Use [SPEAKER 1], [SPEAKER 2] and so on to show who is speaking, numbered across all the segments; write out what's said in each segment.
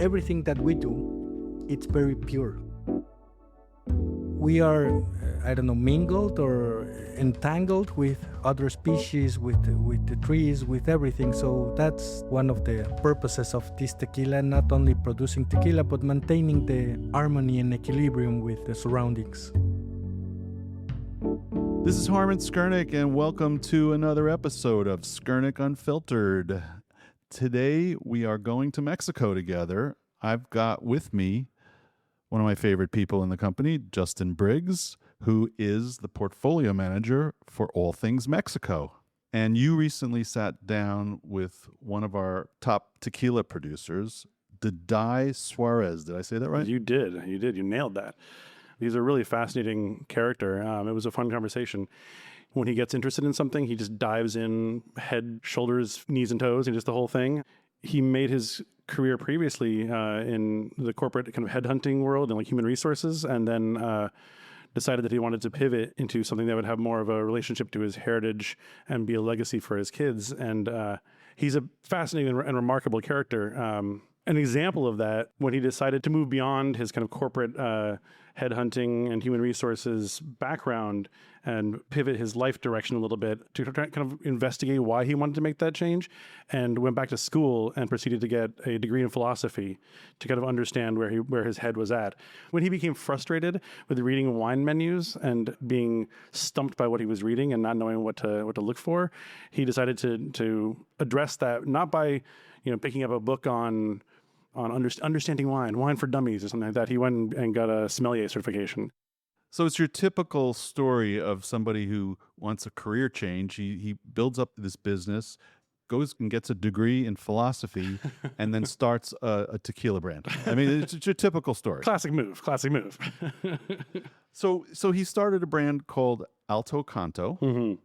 [SPEAKER 1] everything that we do, it's very pure. We are, mingled or entangled with other species, with the trees, with everything. So that's one of the purposes of this tequila, not only producing tequila, but maintaining the harmony and equilibrium with the surroundings.
[SPEAKER 2] This is Harman Skurnik, and welcome to another episode of Skurnik Unfiltered. Today, we are going to Mexico together. I've got with me one of my favorite people in the company, Justin Briggs, who is the portfolio manager for all things Mexico. And you recently sat down with one of our top tequila producers, Daday Suárez. Did I say that right?
[SPEAKER 3] You did. You nailed that. He's a really fascinating character. It was a fun conversation. When he gets interested in something, he just dives in head, shoulders, knees, and toes, and just the whole thing. He made his career previously in the corporate kind of headhunting world and like human resources, and then decided that he wanted to pivot into something that would have more of a relationship to his heritage and be a legacy for his kids. And he's a fascinating and remarkable character. An example of that, when he decided to move beyond his kind of corporate headhunting and human resources background and pivot his life direction a little bit to kind of investigate why he wanted to make that change, and went back to school and proceeded to get a degree in philosophy to kind of understand where his head was at. When he became frustrated with reading wine menus and being stumped by what he was reading and not knowing what to look for, he decided to address that, not by picking up a book on understanding wine for dummies or something like that. He went and got a sommelier certification.
[SPEAKER 2] So it's your typical story of somebody who wants a career change. He builds up this business, goes and gets a degree in philosophy, and then starts a tequila brand. I mean, it's your typical story.
[SPEAKER 3] Classic move.
[SPEAKER 2] So he started a brand called Alto Canto.
[SPEAKER 3] Mm-hmm.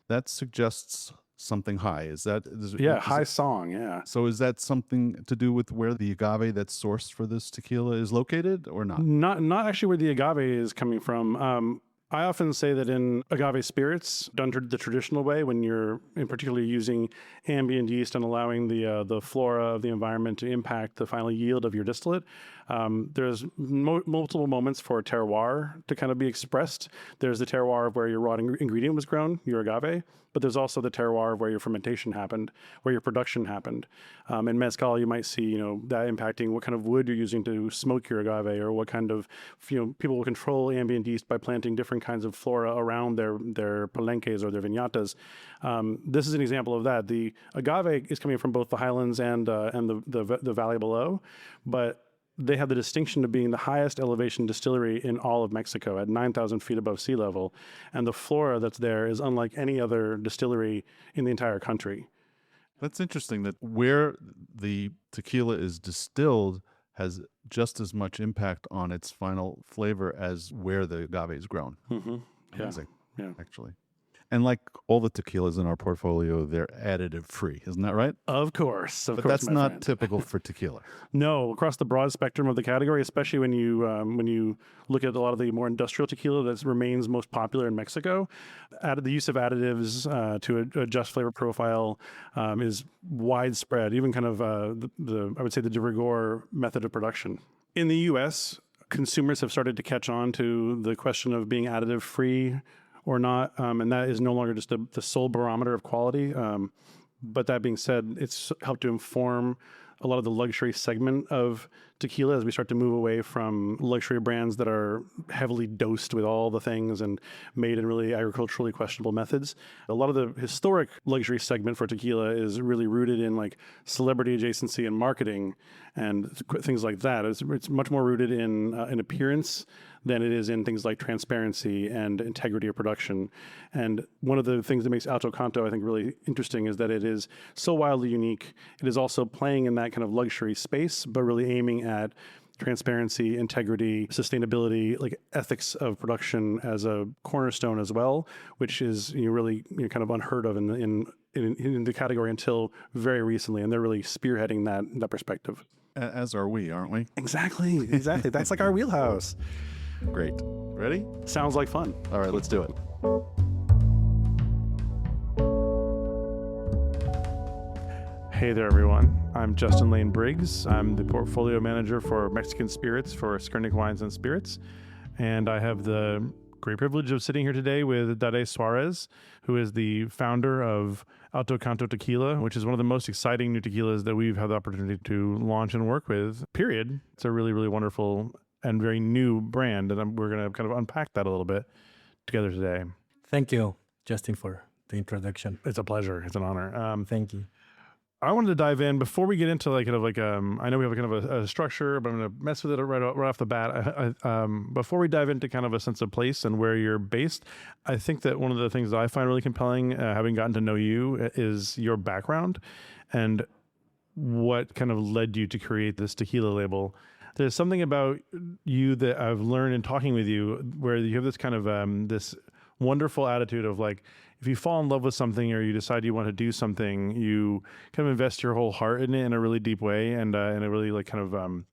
[SPEAKER 2] That suggests something high. Is
[SPEAKER 3] high song, yeah.
[SPEAKER 2] So is that something to do with where the agave that's sourced for this tequila is located, or not?
[SPEAKER 3] Not actually where the agave is coming from. I often say that in agave spirits, done the traditional way, when you're in particular using ambient yeast and allowing the flora of the environment to impact the final yield of your distillate, there's multiple moments for terroir to kind of be expressed. There's the terroir of where your raw ingredient was grown, your agave, but there's also the terroir of where your fermentation happened, where your production happened. In mezcal, you might see that impacting what kind of wood you're using to smoke your agave, or what kind of people will control ambient yeast by planting different kinds of flora around their palenques or their viñatas. This is an example of that. The agave is coming from both the highlands and the valley below, but they have the distinction of being the highest elevation distillery in all of Mexico at 9,000 feet above sea level. And the flora that's there is unlike any other distillery in the entire country.
[SPEAKER 2] That's interesting that where the tequila is distilled has just as much impact on its final flavor as where the agave is grown.
[SPEAKER 3] Mm-hmm.
[SPEAKER 2] Amazing,
[SPEAKER 3] yeah.
[SPEAKER 2] Actually. And like all the tequilas in our portfolio, they're additive-free. Isn't that right?
[SPEAKER 3] Of course.
[SPEAKER 2] But that's not typical for tequila.
[SPEAKER 3] No, across the broad spectrum of the category, especially when you look at a lot of the more industrial tequila that remains most popular in Mexico, the use of additives to adjust flavor profile is widespread, even kind of I would say the de rigueur method of production. In the U.S., consumers have started to catch on to the question of being additive-free or not, and that is no longer just the sole barometer of quality. But that being said, it's helped to inform a lot of the luxury segment of tequila as we start to move away from luxury brands that are heavily dosed with all the things and made in really agriculturally questionable methods. A lot of the historic luxury segment for tequila is really rooted in like celebrity adjacency and marketing and things like that. It's much more rooted in appearance than it is in things like transparency and integrity of production. And one of the things that makes Alto Canto, I think, really interesting is that it is so wildly unique. It is also playing in that kind of luxury space, but really aiming at transparency, integrity, sustainability, like ethics of production as a cornerstone as well, which is really kind of unheard of in the category until very recently. And they're really spearheading that perspective.
[SPEAKER 2] As are we, aren't we?
[SPEAKER 3] Exactly. That's like our wheelhouse.
[SPEAKER 2] Great. Ready?
[SPEAKER 3] Sounds like fun.
[SPEAKER 2] All right, let's do it.
[SPEAKER 3] Hey there, everyone. I'm Justin Lane Briggs. I'm the portfolio manager for Mexican spirits for Skurnik Wines and Spirits. And I have the great privilege of sitting here today with Daday Suárez, who is the founder of Alto Canto Tequila, which is one of the most exciting new tequilas that we've had the opportunity to launch and work with, period. It's a really, really wonderful and very new brand. And we're going to kind of unpack that a little bit together today.
[SPEAKER 1] Thank you, Justin, for the introduction.
[SPEAKER 3] It's a pleasure. It's an honor.
[SPEAKER 1] Thank you.
[SPEAKER 3] I wanted to dive in before we get into I know we have kind of a structure, but I'm going to mess with it right off the bat. Before we dive into kind of a sense of place and where you're based, I think that one of the things that I find really compelling, having gotten to know you, is your background and what kind of led you to create this tequila label. There's something about you that I've learned in talking with you where you have this kind of this wonderful attitude of like, if you fall in love with something or you decide you want to do something, you kind of invest your whole heart in it in a really deep way and in a really like kind of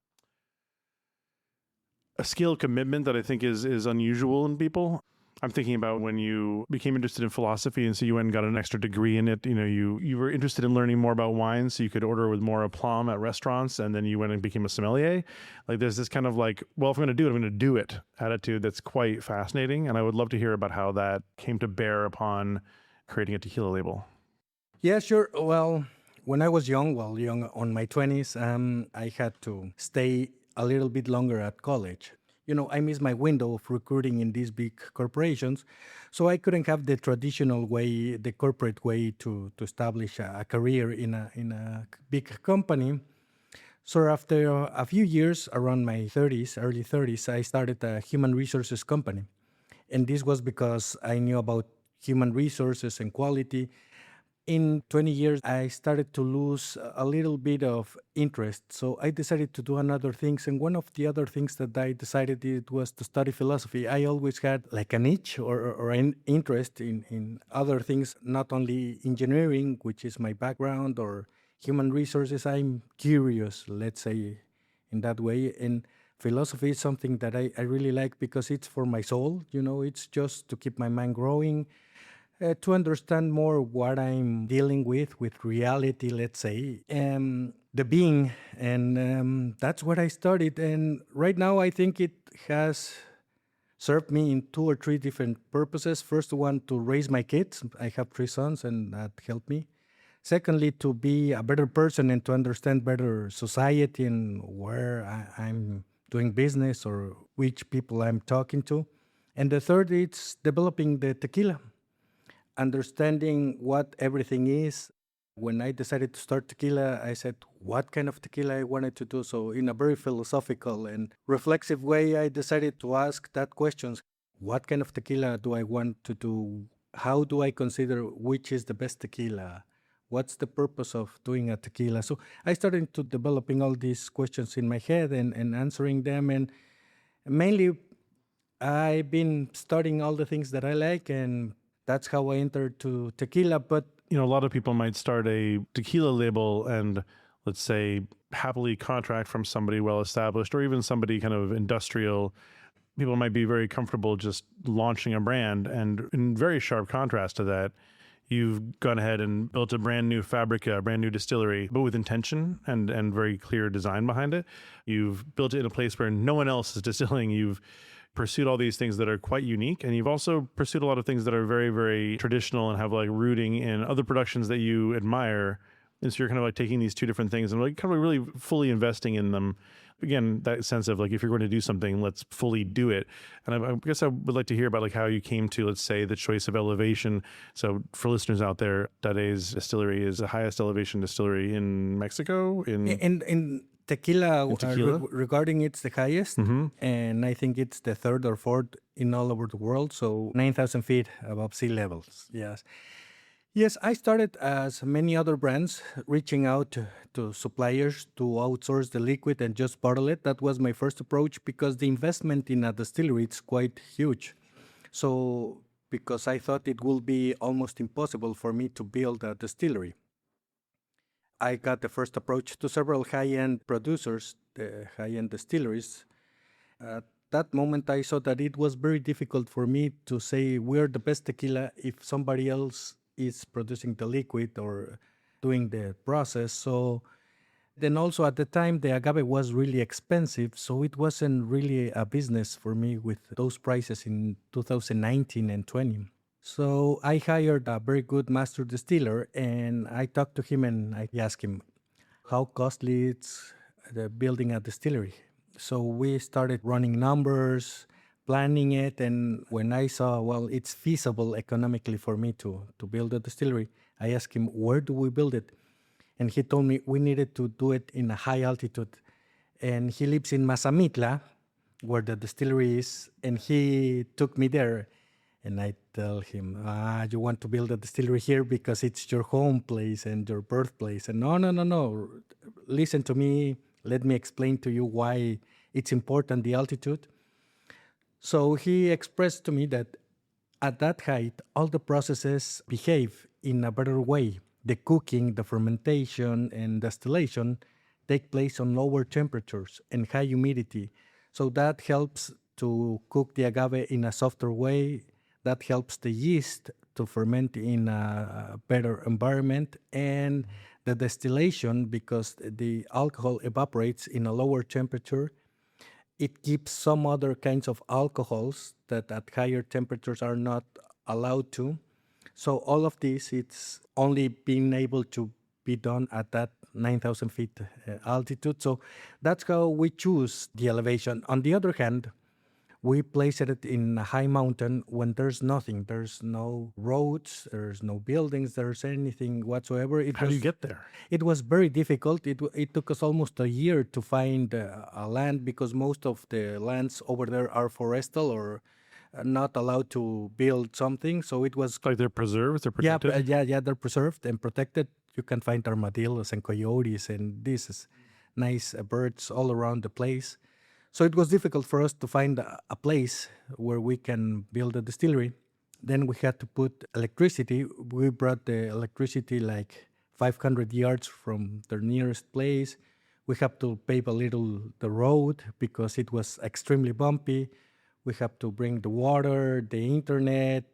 [SPEAKER 3] a skill commitment that I think is unusual in people. I'm thinking about when you became interested in philosophy and so you went and got an extra degree in it. You know, you were interested in learning more about wine so you could order with more aplomb at restaurants, and then you went and became a sommelier. Like there's this kind of like, well, if I'm going to do it, I'm going to do it attitude that's quite fascinating. And I would love to hear about how that came to bear upon creating a tequila label.
[SPEAKER 1] Yeah, sure. Well, when I was young on my 20s, I had to stay a little bit longer at college. You know, I missed my window of recruiting in these big corporations, so I couldn't have the traditional way, the corporate way to establish a career in a big company. So after a few years, around my 30s, early 30s, I started a human resources company. And this was because I knew about human resources and quality. In 20 years, I started to lose a little bit of interest. So I decided to do another things. And one of the other things that I decided it was to study philosophy. I always had like an itch or an interest in other things, not only engineering, which is my background, or human resources. I'm curious, let's say, in that way. And philosophy is something that I really like because it's for my soul. You know, it's just to keep my mind growing. To understand more what I'm dealing with reality, let's say, the being. And that's what I studied. And right now, I think it has served me in 2 or 3 different purposes. First one, to raise my kids. I have 3 sons, and that helped me. Secondly, to be a better person and to understand better society and where I'm doing business or which people I'm talking to. And the third, it's developing the tequila. Understanding what everything is. When I decided to start tequila, I said what kind of tequila I wanted to do. So in a very philosophical and reflexive way, I decided to ask that question. What kind of tequila do I want to do? How do I consider which is the best tequila? What's the purpose of doing a tequila? So I started to developing all these questions in my head and answering them. And mainly, I've been studying all the things that I like, and that's how I entered to tequila. But
[SPEAKER 3] you know, a lot of people might start a tequila label and, let's say, happily contract from somebody well-established or even somebody kind of industrial. People might be very comfortable just launching a brand. And in very sharp contrast to that, you've gone ahead and built a brand new fabrica, a brand new distillery, but with intention and very clear design behind it. You've built it in a place where no one else is distilling. You've pursued all these things that are quite unique. And you've also pursued a lot of things that are very, very traditional and have like rooting in other productions that you admire. And so you're kind of like taking these 2 different things and like kind of really fully investing in them. Again, that sense of like, if you're going to do something, let's fully do it. And I guess I would like to hear about like how you came to, let's say, the choice of elevation. So for listeners out there, Daday's distillery is the highest elevation distillery in Mexico.
[SPEAKER 1] In tequila, regarding it's the highest, and I think it's the 3rd or 4th in all over the world, so 9,000 feet above sea levels. Yes, I started, as many other brands, reaching out to suppliers to outsource the liquid and just bottle it. That was my first approach because the investment in a distillery is quite huge. So because I thought it would be almost impossible for me to build a distillery, I got the first approach to several high-end producers, the high-end distilleries. At that moment, I saw that it was very difficult for me to say we're the best tequila if somebody else is producing the liquid or doing the process. So then also at the time, the agave was really expensive. So it wasn't really a business for me with those prices in 2019 and 20. So I hired a very good master distiller, and I talked to him and I asked him how costly it's building a distillery. So we started running numbers, planning it, and when I saw, well, it's feasible economically for me to build a distillery, I asked him, where do we build it? And he told me we needed to do it in a high altitude. And he lives in Mazamitla, where the distillery is, and he took me there. And I tell him, you want to build a distillery here because it's your home place and your birthplace. And no. Listen to me. Let me explain to you why it's important, the altitude. So he expressed to me that at that height, all the processes behave in a better way. The cooking, the fermentation, and distillation take place on lower temperatures and high humidity. So that helps to cook the agave in a softer way. That helps the yeast to ferment in a better environment. And the distillation, because the alcohol evaporates in a lower temperature, it keeps some other kinds of alcohols that at higher temperatures are not allowed to. So all of this, it's only being able to be done at that 9,000 feet altitude. So that's how we choose the elevation. On the other hand, we place it in a high mountain when there's nothing. There's no roads, there's no buildings, there's anything whatsoever.
[SPEAKER 3] How do you get there?
[SPEAKER 1] It was very difficult. It took us almost a year to find a land because most of the lands over there are forestal or not allowed to build something. So it was
[SPEAKER 3] Like they're preserved, they're protected?
[SPEAKER 1] yeah, they're preserved and protected. You can find armadillos and coyotes and these nice birds all around the place. So it was difficult for us to find a place where we can build a distillery. Then we had to put electricity. We brought the electricity like 500 yards from the nearest place. We have to pave a little the road because it was extremely bumpy. We have to bring the water, the internet,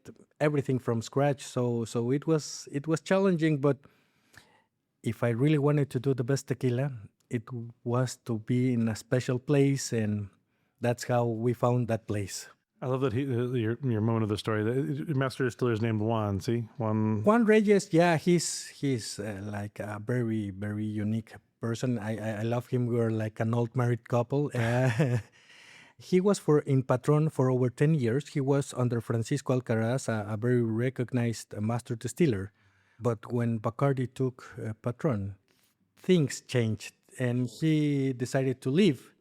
[SPEAKER 1] everything from scratch. So it was challenging, but if I really wanted to do the best tequila, it was to be in a special place, and that's how we found that place.
[SPEAKER 3] I love that your moment of the story. The master distiller is named Juan. See,
[SPEAKER 1] Juan Reyes. Yeah, he's like a very, very unique person. I love him. We're like an old married couple. He was in Patron for over 10 years. He was under Francisco Alcaraz, a very recognized master distiller. But when Bacardi took Patron, things changed, and he decided to leave.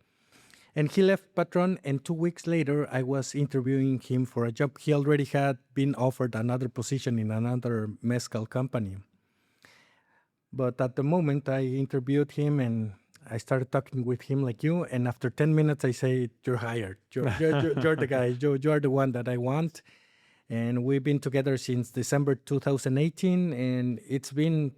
[SPEAKER 1] And he left Patron, and 2 weeks later, I was interviewing him for a job. He already had been offered another position in another mezcal company. But at the moment, I interviewed him, and I started talking with him like you. And after 10 minutes, I say, you're hired. You're the guy. You're the one that I want. And we've been together since December 2018, and it's been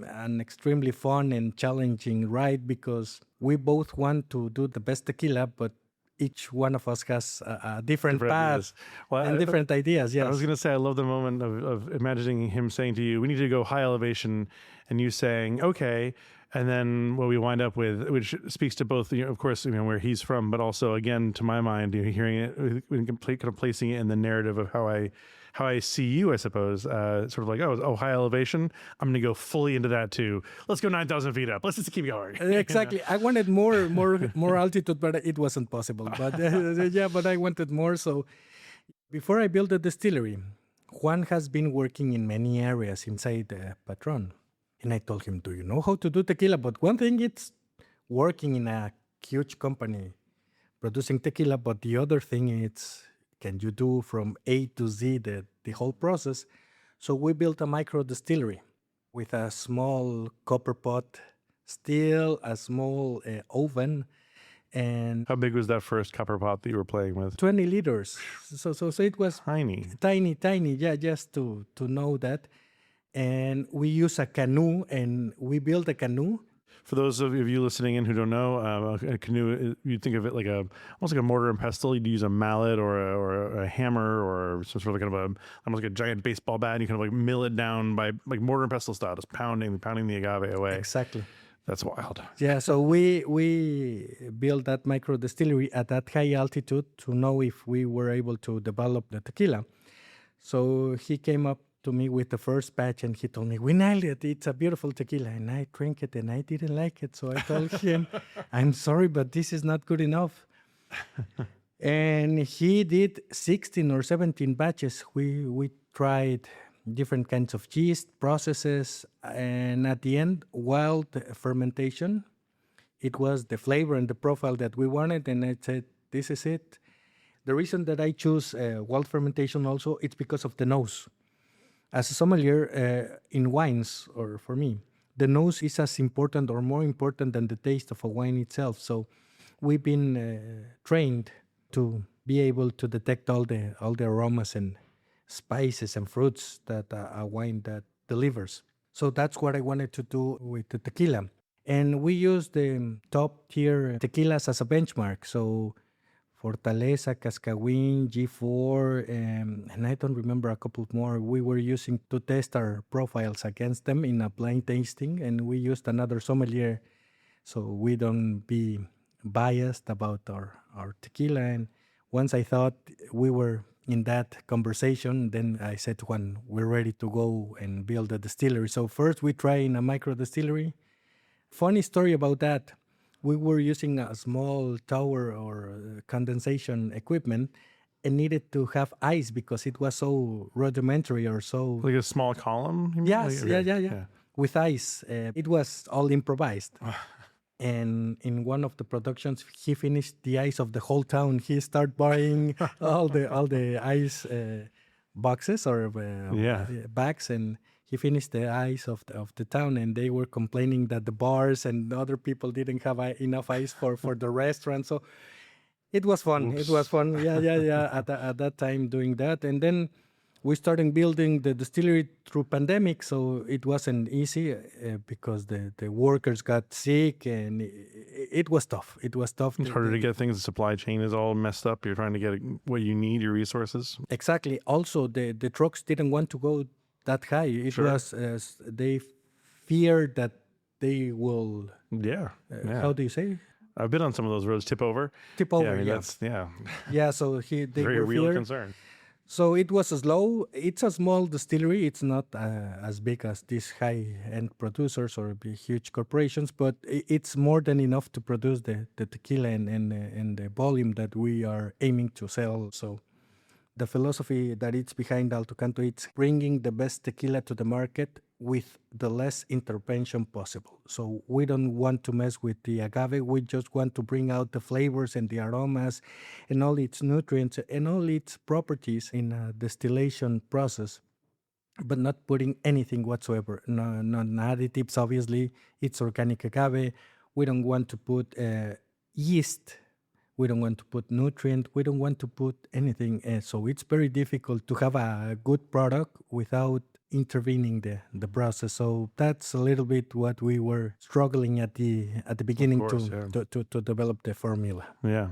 [SPEAKER 1] an extremely fun and challenging ride because we both want to do the best tequila, but each one of us has a different path and different ideas. Yes.
[SPEAKER 3] I was going to say, I love the moment of imagining him saying to you, we need to go high elevation, and you saying, okay. And then what we wind up with, which speaks to both, of course, where he's from, but also, again, to my mind, hearing it, kind of placing it in the narrative of how I see you, I suppose, sort of like, high elevation. I'm going to go fully into that too. Let's go 9,000 feet up. Let's just keep going.
[SPEAKER 1] Exactly. I wanted more altitude, but it wasn't possible. But but I wanted more. So before I built the distillery, Juan has been working in many areas inside Patron. And I told him, do you know how to do tequila? But one thing, it's working in a huge company producing tequila. But the other thing, it's can you do from A to Z the whole process? So we built a micro distillery with a small copper pot, still a small oven. And
[SPEAKER 3] how big was that first copper pot that you were playing with?
[SPEAKER 1] 20 liters. So it was
[SPEAKER 3] tiny.
[SPEAKER 1] Yeah, just to know that. And we use a canoe, and we built a canoe.
[SPEAKER 3] For those of you listening in who don't know, a canoe, you'd think of it like almost like a mortar and pestle. You'd use a mallet or a hammer or some sort of kind of almost like a giant baseball bat, and you kind of like mill it down by like mortar and pestle style, just pounding the agave away.
[SPEAKER 1] Exactly.
[SPEAKER 3] That's wild.
[SPEAKER 1] Yeah, so we built that micro distillery at that high altitude to know if we were able to develop the tequila. So he came up to me with the first batch and he told me, "We nailed it. It's a beautiful tequila." And I drank it and I didn't like it. So I told him, "I'm sorry, but this is not good enough." And he did 16 or 17 batches. We tried different kinds of yeast processes, and at the end, wild fermentation. It was the flavor and the profile that we wanted, and I said, "This is it." The reason that I choose wild fermentation also, it's because of the nose. As a sommelier in wines, or for me, the nose is as important or more important than the taste of a wine itself. So we've been trained to be able to detect all the aromas and spices and fruits that a wine that delivers. So that's what I wanted to do with the tequila. And we use the top tier tequilas as a benchmark. So Fortaleza, Cascawin, G4, and I don't remember a couple more. We were using to test our profiles against them in a blind tasting, and we used another sommelier so we don't be biased about our tequila. And once I thought we were in that conversation, then I said to Juan, "We're ready to go and build a distillery." So first we try in a micro distillery. Funny story about that. We were using a small tower or condensation equipment and needed to have ice because it was so rudimentary or so...
[SPEAKER 3] Like a small column? You mean?
[SPEAKER 1] Yes,
[SPEAKER 3] Like,
[SPEAKER 1] yeah. With ice. It was all improvised. And in one of the productions, he finished the ice of the whole town. He started buying all the ice boxes or bags, and he finished the ice of the town. And they were complaining that the bars and other people didn't have enough ice for the restaurant. So it was fun.
[SPEAKER 3] Oops.
[SPEAKER 1] It was fun. Yeah. At that time doing that, and then we started building the distillery through pandemic, so it wasn't easy because the workers got sick, and it was tough. It was tough.
[SPEAKER 3] It's harder to get things. The supply chain is all messed up. You're trying to get what you need, your resources.
[SPEAKER 1] Exactly. Also, the trucks didn't want to go that high. It was they feared that they will. How do you say?
[SPEAKER 3] I've been on some of those roads. Tip over.
[SPEAKER 1] Yeah,
[SPEAKER 3] I mean, that's
[SPEAKER 1] Yeah. So they
[SPEAKER 3] very
[SPEAKER 1] were
[SPEAKER 3] real
[SPEAKER 1] feared.
[SPEAKER 3] concern.
[SPEAKER 1] So it was slow. It's a small distillery. It's not as big as these high-end producers or big, huge corporations, but it's more than enough to produce the tequila and the volume that we are aiming to sell. So the philosophy that it's behind Alto Canto, it's bringing the best tequila to the market with the less intervention possible. So we don't want to mess with the agave. We just want to bring out the flavors and the aromas and all its nutrients and all its properties in a distillation process, but not putting anything whatsoever. No additives, obviously. It's organic agave. We don't want to put yeast. We don't want to put nutrient. We don't want to put anything. So it's very difficult to have a good product without intervening the process. So that's a little bit what we were struggling at the beginning to develop the formula.
[SPEAKER 3] Yeah,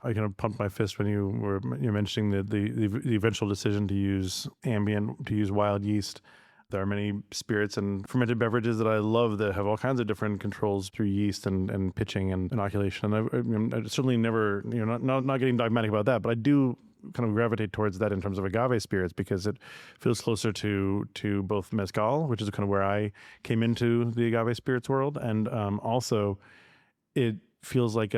[SPEAKER 3] I kind of pumped my fist when you're mentioning the eventual decision to use ambient, to use wild yeast. There are many spirits and fermented beverages that I love that have all kinds of different controls through yeast and pitching and inoculation. And I certainly never, not getting dogmatic about that, but I do kind of gravitate towards that in terms of agave spirits because it feels closer to both mezcal, which is kind of where I came into the agave spirits world, and also it feels like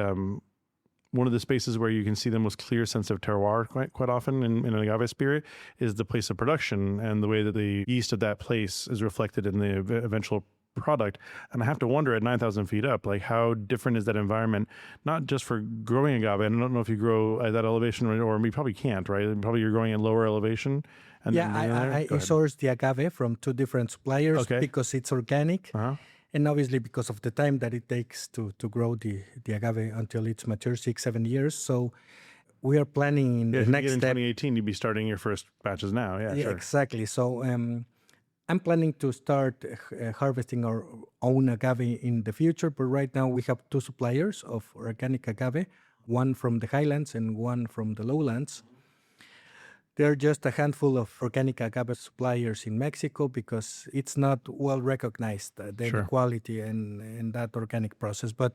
[SPEAKER 3] one of the spaces where you can see the most clear sense of terroir quite often in an agave spirit is the place of production and the way that the yeast of that place is reflected in the eventual product. And I have to wonder at 9,000 feet up, like how different is that environment, not just for growing agave. And I don't know if you grow at that elevation or we probably can't, right? Probably you're growing at lower elevation. And
[SPEAKER 1] I source the agave from 2 different suppliers because it's organic. And obviously because of the time that it takes to grow the agave until it's mature, 6-7 years. So we are planning in the next
[SPEAKER 3] in
[SPEAKER 1] step.
[SPEAKER 3] 2018, you'd be starting your first batches now. Yeah, sure.
[SPEAKER 1] Exactly. So I'm planning to start harvesting our own agave in the future, but right now we have two suppliers of organic agave, one from the highlands and one from the lowlands. There are just a handful of organic agave suppliers in Mexico because it's not well recognized, the
[SPEAKER 3] Sure.
[SPEAKER 1] quality and that organic process. But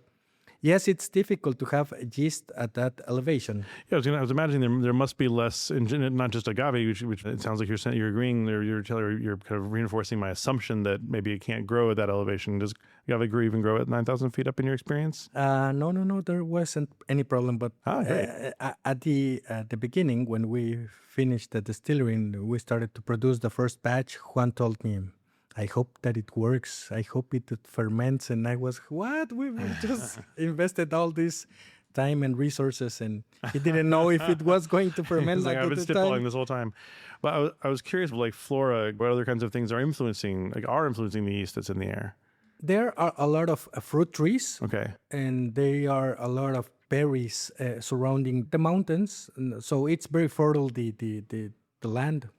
[SPEAKER 1] yes, it's difficult to have yeast at that elevation.
[SPEAKER 3] Yeah, I was imagining there must be less, not just agave, which it sounds like you're saying, you're agreeing, or you're kind of reinforcing my assumption that maybe it can't grow at that elevation. Does agave even grow at 9,000 feet up in your experience?
[SPEAKER 1] No, there wasn't any problem. But
[SPEAKER 3] Great.
[SPEAKER 1] at the beginning, when we finished the distillery and we started to produce the first batch, Juan told me, I hope that it works. I hope it ferments. And I was, what? We just invested all this time and resources, and he didn't know if it was going to ferment.
[SPEAKER 3] I've been spitballing this whole time. But I was curious, like flora, what other kinds of things are influencing the yeast that's in the air?
[SPEAKER 1] There are a lot of fruit trees.
[SPEAKER 3] Okay.
[SPEAKER 1] And there are a lot of berries surrounding the mountains. So it's very fertile, the land.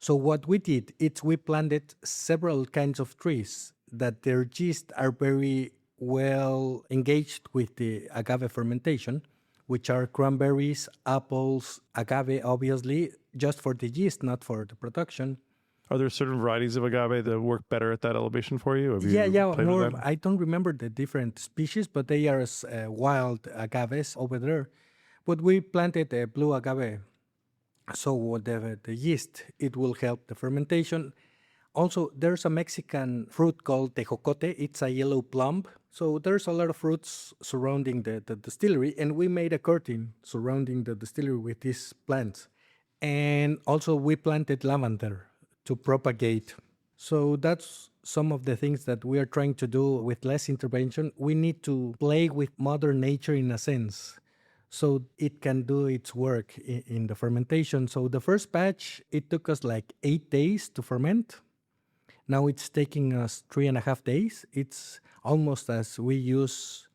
[SPEAKER 1] So what we did is we planted several kinds of trees that their yeast are very well engaged with the agave fermentation, which are cranberries, apples, agave, obviously, just for the yeast, not for the production.
[SPEAKER 3] Are there certain varieties of agave that work better at that elevation for you? Have you
[SPEAKER 1] Yeah.
[SPEAKER 3] played with that?
[SPEAKER 1] I don't remember the different species, but they are wild agaves over there. But we planted a blue agave. So the yeast, it will help the fermentation. Also, there's a Mexican fruit called tejocote. It's a yellow plum. So there's a lot of fruits surrounding the distillery, and we made a curtain surrounding the distillery with these plants. And also we planted lavender to propagate. So that's some of the things that we are trying to do with less intervention. We need to play with Mother Nature in a sense, so it can do its work in the fermentation. So the first batch, it took us like 8 days to ferment. Now it's taking us 3.5 days. It's almost as we use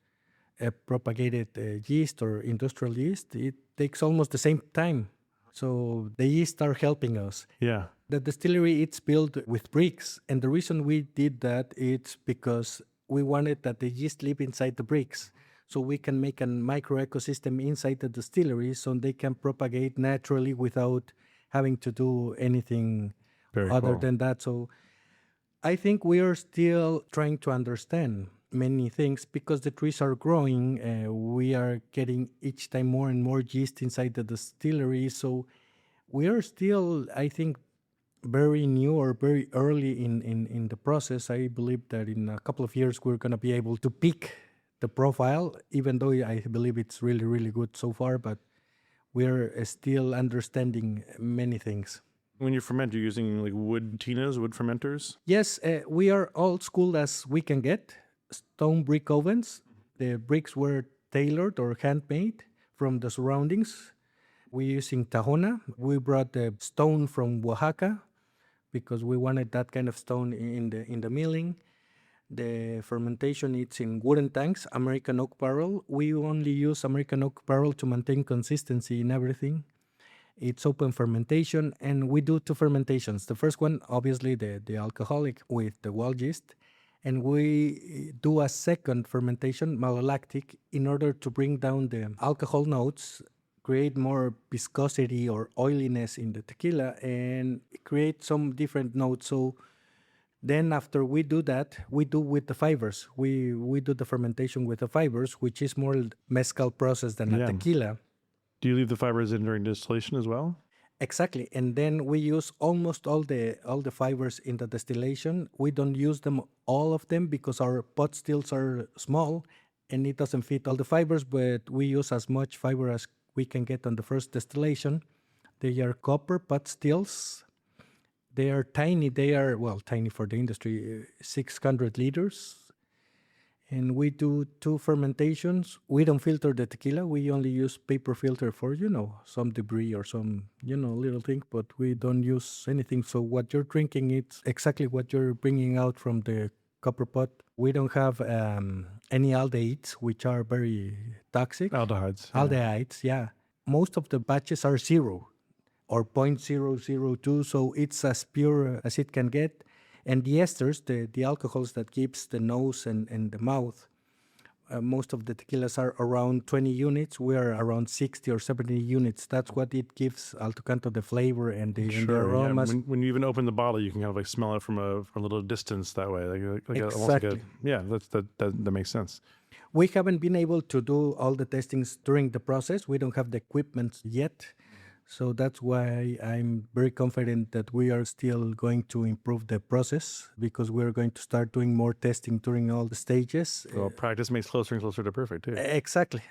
[SPEAKER 1] a propagated yeast or industrial yeast. It takes almost the same time. So the yeast are helping us.
[SPEAKER 3] Yeah.
[SPEAKER 1] The distillery, it's built with bricks. And the reason we did that, it's because we wanted that the yeast live inside the bricks. So we can make a micro ecosystem inside the distillery so they can propagate naturally without having to do anything other than that. So I think we are still trying to understand many things because the trees are growing. We are getting each time more and more yeast inside the distillery. So we are still, I think, very new or very early in the process. I believe that in a couple of years, we're going to be able to pick the profile, even though I believe it's really, really good so far, but we're still understanding many things.
[SPEAKER 3] When you ferment, you're using like wood fermenters?
[SPEAKER 1] Yes, we are old school as we can get. Stone brick ovens. The bricks were tailored or handmade from the surroundings. We're using Tahona. We brought the stone from Oaxaca because we wanted that kind of stone in the milling. The fermentation, it's in wooden tanks, American oak barrel. We only use American oak barrel to maintain consistency in everything. It's open fermentation, and we do 2 fermentations. The first one, obviously, the alcoholic with the wild yeast. And we do a second fermentation, malolactic, in order to bring down the alcohol notes, create more viscosity or oiliness in the tequila, and create some different notes. So then after we do that, we do with the fibers. We do the fermentation with the fibers, which is more mezcal process than a tequila.
[SPEAKER 3] Do you leave the fibers in during distillation as well?
[SPEAKER 1] Exactly. And then we use almost all the fibers in the distillation. We don't use them, all of them, because our pot stills are small and it doesn't fit all the fibers, but we use as much fiber as we can get on the first distillation. They are copper pot stills. They are tiny. They are, well, tiny for the industry, 600 liters. And we do 2 fermentations. We don't filter the tequila. We only use paper filter for, some debris or some, little thing, but we don't use anything. So what you're drinking, it's exactly what you're bringing out from the copper pot. We don't have any aldehydes, which are very toxic.
[SPEAKER 3] Aldehydes.
[SPEAKER 1] Aldehydes, yeah. Most of the batches are 0. or 0.002, so it's as pure as it can get. And the esters, the alcohols that gives the nose and the mouth, most of the tequilas are around 20 units. We are around 60 or 70 units. That's what it gives Alto Canto the flavor and the aromas.
[SPEAKER 3] Yeah. When you even open the bottle, you can kind of like smell it from a little distance that way.
[SPEAKER 1] Exactly.
[SPEAKER 3] That makes sense.
[SPEAKER 1] We haven't been able to do all the testings during the process. We don't have the equipment yet. So that's why I'm very confident that we are still going to improve the process, because we're going to start doing more testing during all the stages.
[SPEAKER 3] Well, practice makes closer and closer to perfect too.
[SPEAKER 1] Exactly.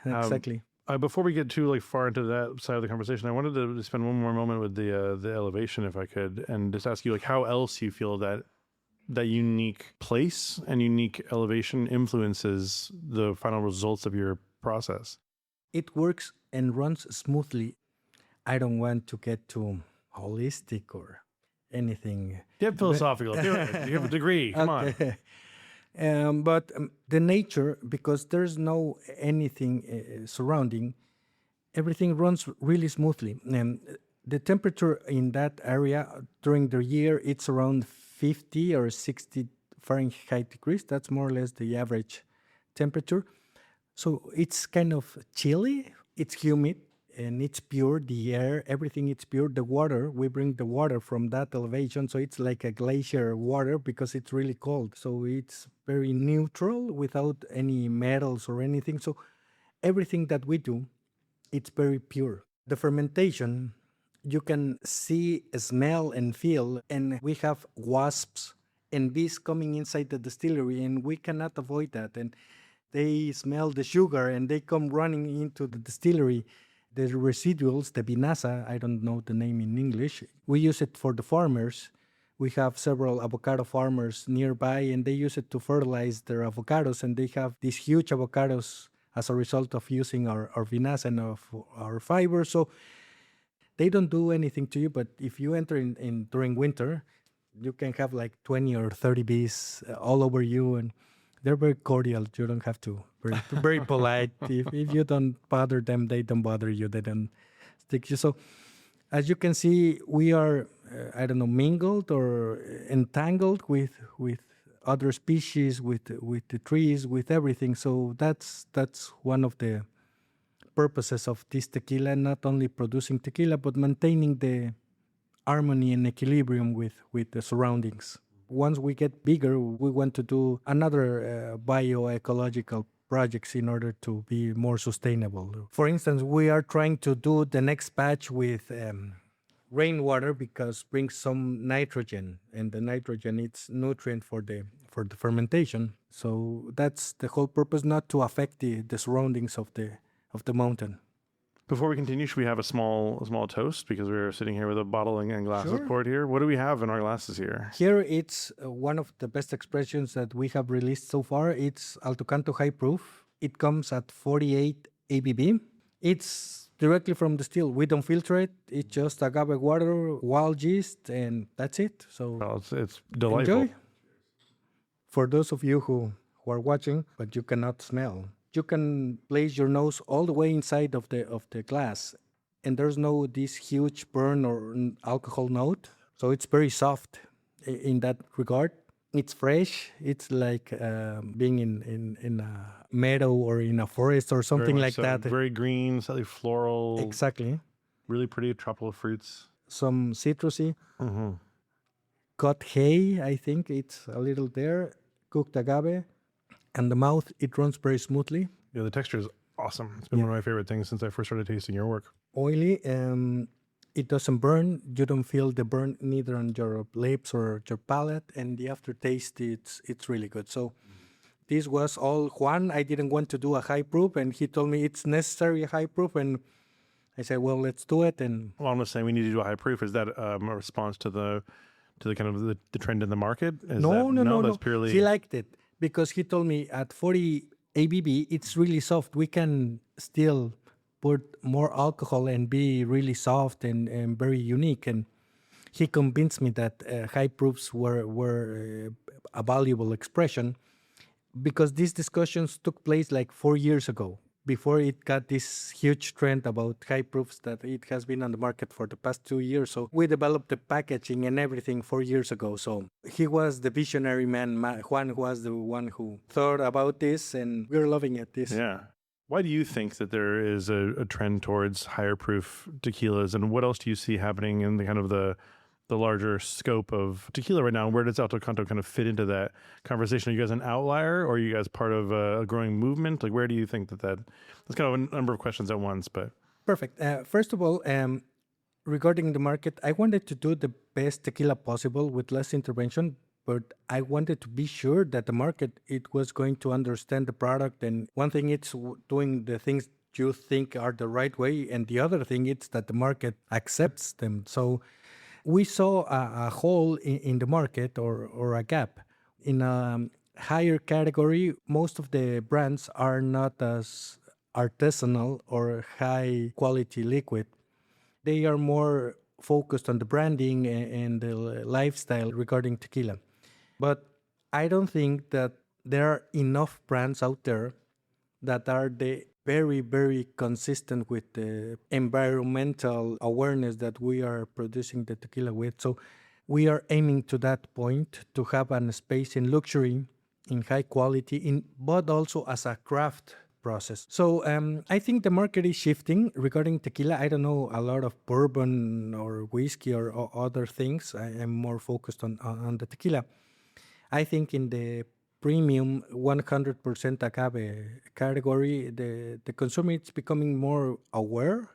[SPEAKER 3] Before we get too far into that side of the conversation, I wanted to spend one more moment with the elevation, if I could, and just ask you how else you feel that unique place and unique elevation influences the final results of your process.
[SPEAKER 1] It works and runs smoothly. I don't want to get too holistic or anything.
[SPEAKER 3] Get philosophical. Do it. You have a degree. Come on.
[SPEAKER 1] But the nature, because there's no anything surrounding, everything runs really smoothly. The temperature in that area during the year, it's around 50 or 60 Fahrenheit degrees. That's more or less the average temperature. So it's kind of chilly. It's humid. And it's pure, the air, everything is pure. The water, we bring the water from that elevation, so it's like a glacier water because it's really cold. So it's very neutral without any metals or anything. So everything that we do, it's very pure. The fermentation, you can see, smell, and feel, and we have wasps and bees coming inside the distillery, and we cannot avoid that. And they smell the sugar, and they come running into the distillery. The residuals, the vinaza, I don't know the name in English, we use it for the farmers. We have several avocado farmers nearby, and they use it to fertilize their avocados, and they have these huge avocados as a result of using our vinaza and of our fiber. So they don't do anything to you, but if you enter in during winter, you can have like 20 or 30 bees all over you, and they're very cordial. You don't have to. Very polite. If you don't bother them, they don't bother you. They don't stick you. So, as you can see, we are, mingled or entangled with other species, with the trees, with everything. So that's one of the purposes of this tequila, not only producing tequila, but maintaining the harmony and equilibrium with the surroundings. Once we get bigger, we want to do another bioecological projects in order to be more sustainable. For instance, we are trying to do the next batch with rainwater because brings some nitrogen, and the nitrogen it's nutrient for the fermentation. So that's the whole purpose, not to affect the surroundings of the mountain.
[SPEAKER 3] Before we continue, should we have a small toast, because we're sitting here with a bottle and glasses
[SPEAKER 1] Sure.
[SPEAKER 3] poured here? What do we have in our glasses here?
[SPEAKER 1] Here it's one of the best expressions that we have released so far. It's Alto Canto High Proof. It comes at 48 ABV. It's directly from the still. We don't filter it. It's just agave water, wild yeast, and that's it. So
[SPEAKER 3] Well, it's delightful.
[SPEAKER 1] enjoy. For those of you who are watching, but you cannot smell, you can place your nose all the way inside of the glass, and there's no this huge burn or alcohol note. So it's very soft in that regard. It's fresh. It's like being in a meadow or in a forest or something like that.
[SPEAKER 3] Very green, slightly floral.
[SPEAKER 1] Exactly.
[SPEAKER 3] Really pretty tropical fruits.
[SPEAKER 1] Some citrusy.
[SPEAKER 3] Mm-hmm.
[SPEAKER 1] Cut hay, I think it's a little there. Cooked agave. And the mouth, it runs very smoothly.
[SPEAKER 3] Yeah, the texture is awesome. It's been one of my favorite things since I first started tasting your work.
[SPEAKER 1] Oily. It doesn't burn. You don't feel the burn neither on your lips or your palate. And the aftertaste, it's really good. So this was all Juan. I didn't want to do a high proof, and he told me it's necessary a high proof. And I said, well, let's do it. And
[SPEAKER 3] Well, I'm not saying we need to do a high proof. Is that a response to the kind of the trend in the market?
[SPEAKER 1] No.
[SPEAKER 3] That's purely...
[SPEAKER 1] He liked it because he told me at 40 ABV, it's really soft. We can still put more alcohol and be really soft and very unique. And he convinced me that high proofs were a valuable expression, because these discussions took place like 4 years ago. before it got this huge trend about high proofs that it has been on the market for the past 2 years. So we developed the packaging and everything 4 years ago. So he was the visionary man. Juan was the one who thought about this, and we're loving it.
[SPEAKER 3] Yeah. Why do you think that there is a trend towards higher proof tequilas, and what else do you see happening in the kind of the larger scope of tequila right now? Where does Alto Canto kind of fit into that conversation? Are you guys an outlier, or are you guys part of a growing movement? Like, where do you think that's kind of a number of questions at once, but.
[SPEAKER 1] Perfect. First of all, regarding the market, I wanted to do the best tequila possible with less intervention, but I wanted to be sure that the market, it was going to understand the product. And one thing it's doing the things you think are the right way, and the other thing it's that the market accepts them. So we saw a hole in the market, or a gap. In a higher category, most of the brands are not as artisanal or high quality liquid. They are more focused on the branding and the lifestyle regarding tequila. But I don't think that there are enough brands out there that are the very, very consistent with the environmental awareness that we are producing the tequila with. So we are aiming to that point, to have a space in luxury, in high quality, but also as a craft process. So I think the market is shifting regarding tequila. I don't know a lot of bourbon or whiskey or other things. I am more focused on the tequila. I think in the premium 100% agave category, the consumer is becoming more aware.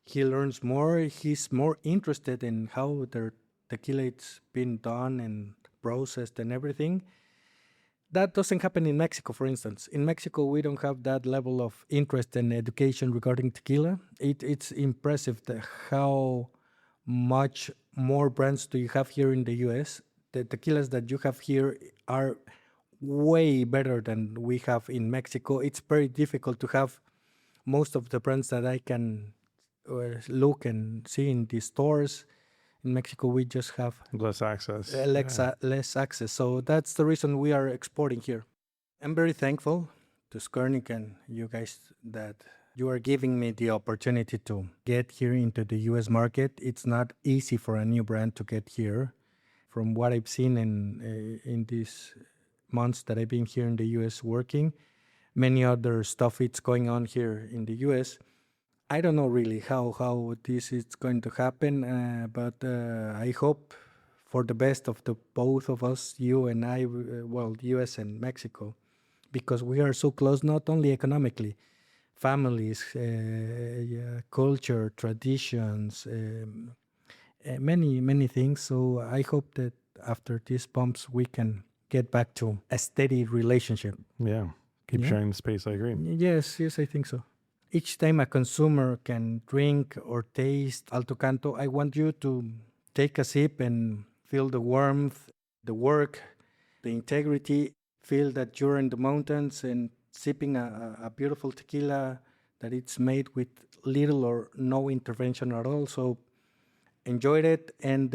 [SPEAKER 1] He learns more. He's more interested in how their tequila is being done and processed and everything. That doesn't happen in Mexico, for instance. In Mexico, we don't have that level of interest and education regarding tequila. It's impressive how much more brands do you have here in the US. The tequilas that you have here are way better than we have in Mexico. It's very difficult to have most of the brands that I can look and see in the stores. In Mexico, we just have
[SPEAKER 3] less access.
[SPEAKER 1] Less access. So that's the reason we are exporting here. I'm very thankful to Skurnik and you guys that you are giving me the opportunity to get here into the US market. It's not easy for a new brand to get here. From what I've seen in these months that I've been here in the US working, many other stuff it's going on here in the US. I don't know really how this is going to happen, but I hope for the best of the both of us, you and I, US and Mexico, because we are so close, not only economically, families, culture, traditions, many things. So I hope that after these bumps, we can get back to a steady relationship.
[SPEAKER 3] Yeah, keep sharing the space, I agree.
[SPEAKER 1] Yes, I think so. Each time a consumer can drink or taste Alto Canto, I want you to take a sip and feel the warmth, the work, the integrity, feel that you're in the mountains and sipping a beautiful tequila that it's made with little or no intervention at all. So enjoy it and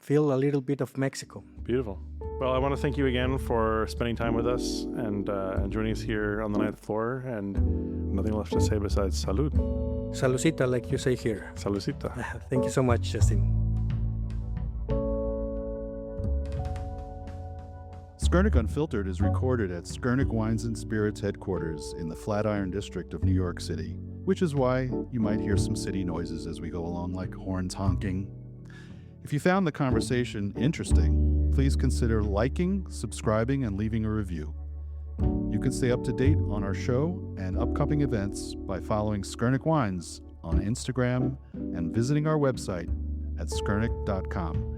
[SPEAKER 1] feel a little bit of Mexico.
[SPEAKER 3] Beautiful. Well, I want to thank you again for spending time with us and joining us here on the ninth floor. And nothing left to say besides salud.
[SPEAKER 1] Salucita, like you say here.
[SPEAKER 3] Salucita.
[SPEAKER 1] Thank you so much, Justin.
[SPEAKER 2] Skurnik Unfiltered is recorded at Skurnik Wines and Spirits headquarters in the Flatiron District of New York City, which is why you might hear some city noises as we go along, like horns honking. If you found the conversation interesting, please consider liking, subscribing, and leaving a review. You can stay up to date on our show and upcoming events by following Skurnik Wines on Instagram and visiting our website at skurnik.com.